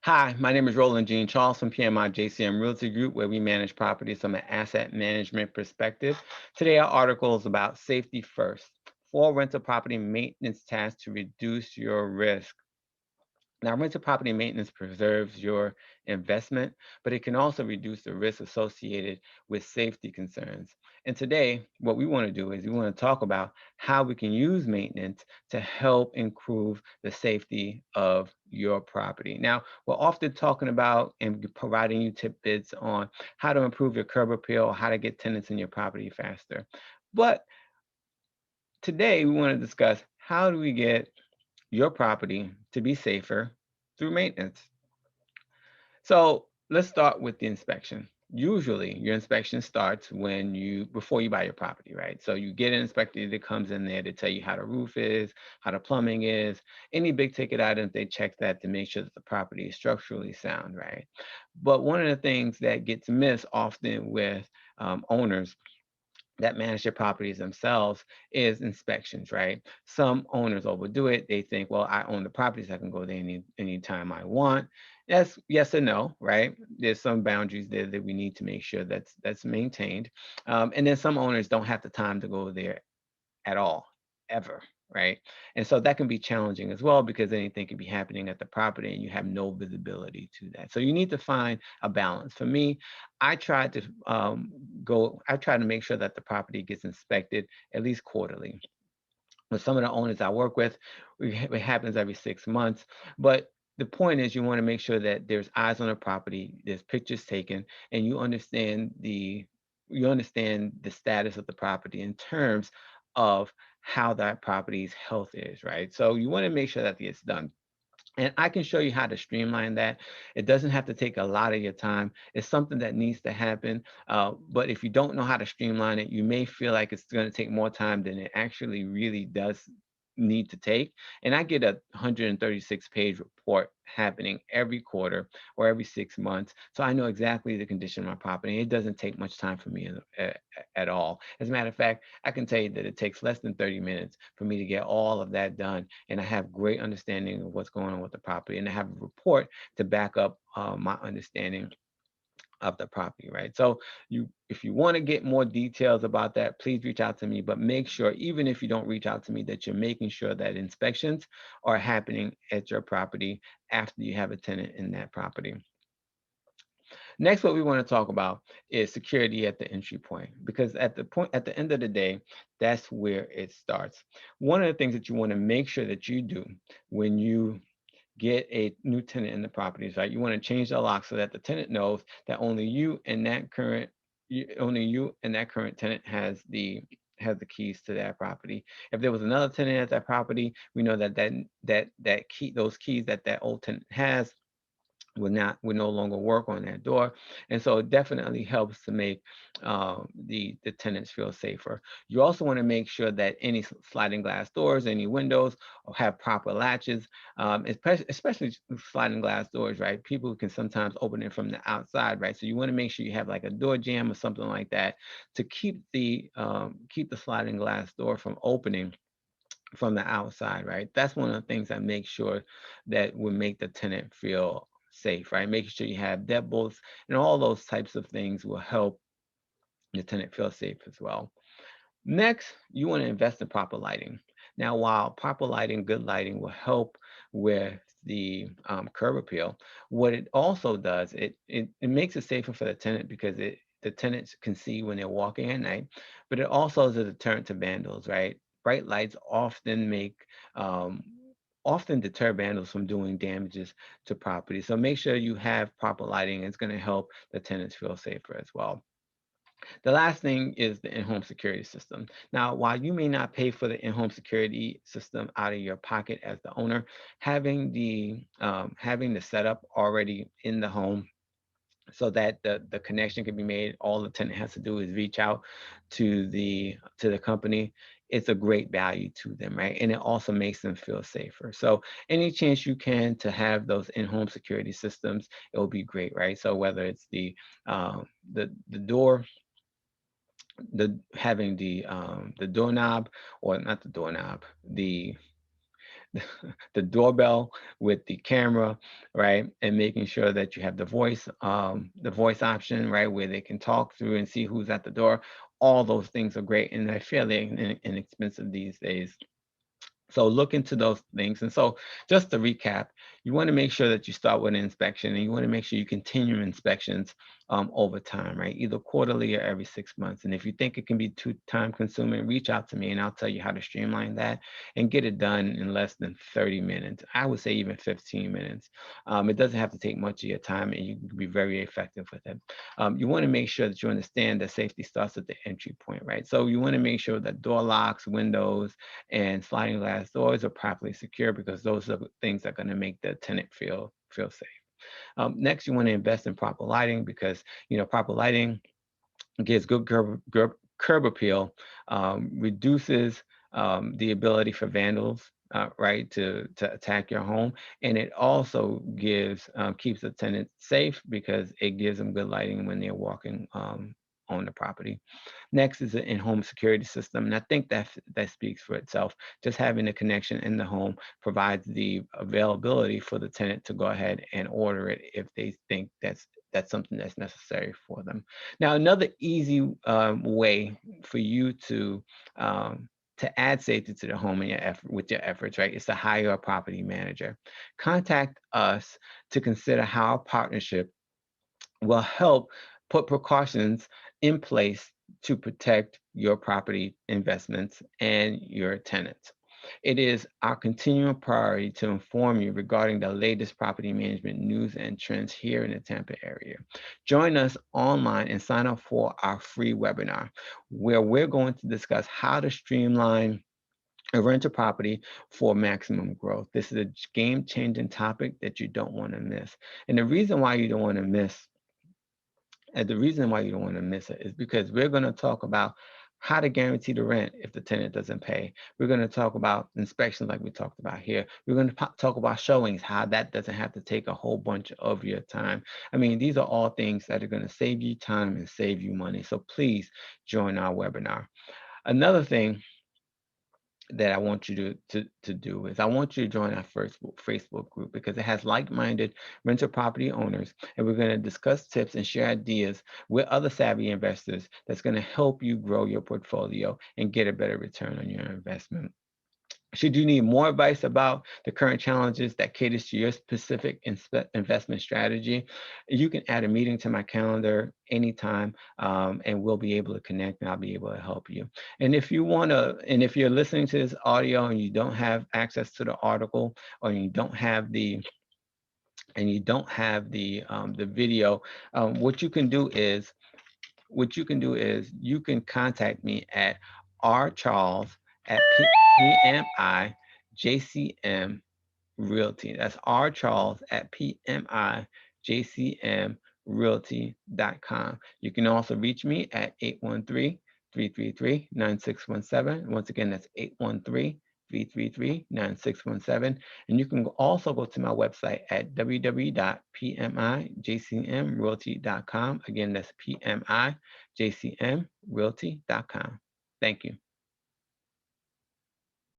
Hi, my name is Roland Jean Charles from PMI JCM Realty Group, where we manage properties from an asset management perspective. Today, our article is about safety first. Four rental property maintenance tasks to reduce your risk. Now, rental property maintenance preserves your investment, but it can also reduce the risk associated with safety concerns. And today, what we want to do is we want to talk about how we can use maintenance to help improve the safety of your property. Now, we're often talking about and providing you tidbits on how to improve your curb appeal, how to get tenants in your property faster. But today, we want to discuss how do we get your property to be safer through maintenance. So let's start with the inspection. Usually your inspection starts when before you buy your property, right? So you get an inspector that comes in there to tell you how the roof is, how the plumbing is, any big ticket items, they check that to make sure that the property is structurally sound, right? But one of the things that gets missed often with owners that manage their properties themselves is inspections, right? Some owners overdo it. They think, well, I own the properties, I can go there anytime I want. That's yes and no, right? There's some boundaries there that we need to make sure that's maintained. And then some owners don't have the time to go there at all, ever, right? And so that can be challenging as well because anything can be happening at the property and you have no visibility to that. So you need to find a balance. For me, I try to I try to make sure that the property gets inspected at least quarterly. With some of the owners I work with, it happens every 6 months. But the point is, you want to make sure that there's eyes on the property, there's pictures taken, and you understand the status of the property in terms of how that property's health is, right? So you want to make sure that gets done. And I can show you how to streamline that. It doesn't have to take a lot of your time. It's something that needs to happen. But if you don't know how to streamline it, you may feel like it's going to take more time than it actually really does need to take. And I get a 136-page report happening every quarter or every 6 months. So I know exactly the condition of my property. It doesn't take much time for me at all. As a matter of fact, I can tell you that it takes less than 30 minutes for me to get all of that done. And I have great understanding of what's going on with the property. And I have a report to back up my understanding of the property, right? So if you want to get more details about that, please reach out to me. But make sure, even if you don't reach out to me, that you're making sure that inspections are happening at your property after you have a tenant in that property. Next, what we want to talk about is security at the entry point, because at the end of the day, that's where it starts. One of the things that you want to make sure that you do when you get a new tenant in the properties, right? You want to change the lock so that the tenant knows that only you and that current tenant has the keys to that property. If there was another tenant at that property, we know that key, those keys that old tenant has would no longer work on that door. And so it definitely helps to make the tenants feel safer. You also want to make sure that any sliding glass doors, any windows have proper latches, especially sliding glass doors, right? People can sometimes open it from the outside, right? So you want to make sure you have like a door jamb or something like that to keep the sliding glass door from opening from the outside, right? That's one of the things that make sure that would make the tenant feel safe, right? Making sure you have deadbolts and all those types of things will help the tenant feel safe as well. Next, you want to invest in proper lighting. Now, while proper lighting, good lighting will help with the curb appeal, what it also does, it makes it safer for the tenant because the tenants can see when they're walking at night, but it also is a deterrent to vandals, right? Bright lights um, often deter vandals from doing damages to property. So make sure you have proper lighting. It's going to help the tenants feel safer as well. The last thing is the in-home security system. Now, while you may not pay for the in-home security system out of your pocket as the owner, having the setup already in the home so that the connection can be made, all the tenant has to do is reach out to the company. It's a great value to them, right? And it also makes them feel safer. So any chance you can to have those in-home security systems, it will be great, right? So whether it's the door, the having the doorknob, or not the doorknob, the doorbell with the camera, right? And making sure that you have the voice option, right, where they can talk through and see who's at the door. All those things are great, and they're fairly inexpensive these days. So look into those things. And so just to recap, you want to make sure that you start with an inspection, and you want to make sure you continue inspections over time, right? Either quarterly or every 6 months. And if you think it can be too time consuming, reach out to me and I'll tell you how to streamline that and get it done in less than 30 minutes. I would say even 15 minutes. It doesn't have to take much of your time, and you can be very effective with it. You want to make sure that you understand that safety starts at the entry point, right? So you want to make sure that door locks, windows, and sliding glass doors are properly secure, because those are the things that are going to make the tenant feel safe. Next, you want to invest in proper lighting, because proper lighting gives good curb appeal, reduces the ability for vandals, right, to attack your home, and it also keeps the tenant safe, because it gives them good lighting when they're walking on the property. Next is an in-home security system, and I think that speaks for itself. Just having a connection in the home provides the availability for the tenant to go ahead and order it if they think that's something that's necessary for them. Now, another easy way for you to add safety to the home in with your efforts, right, is to hire a property manager. Contact us to consider how our partnership will help put precautions in place to protect your property investments and your tenants. It is our continuing priority to inform you regarding the latest property management news and trends here in the Tampa area. Join us online and sign up for our free webinar, where we're going to discuss how to streamline a rental property for maximum growth. This is a game-changing topic that you don't want to miss. And the reason why you don't want to miss and the reason why you don't want to miss it is because we're going to talk about how to guarantee the rent if the tenant doesn't pay. We're going to talk about inspections like we talked about here. We're going to talk about showings, how that doesn't have to take a whole bunch of your time. I mean, these are all things that are going to save you time and save you money. So please join our webinar. Another thing that I want you to do is I want you to join our Facebook group, because it has like-minded rental property owners, and we're going to discuss tips and share ideas with other savvy investors that's going to help you grow your portfolio and get a better return on your investment. Should you need more advice about the current challenges that caters to your specific investment strategy, you can add a meeting to my calendar anytime, and we'll be able to connect, and I'll be able to help you. And if you're listening to this audio and you don't have access to the article, or you don't have the the video, what you can do is you can contact me at rcharles at PMI Realty. That's rcharles at PMIJCMRealty.com. You can also reach me at 813-333-9617. Once again, that's 813-333-9617. And you can also go to my website at www.pmijcmrealty.com. Again, that's pmijcmrealty.com. Thank you.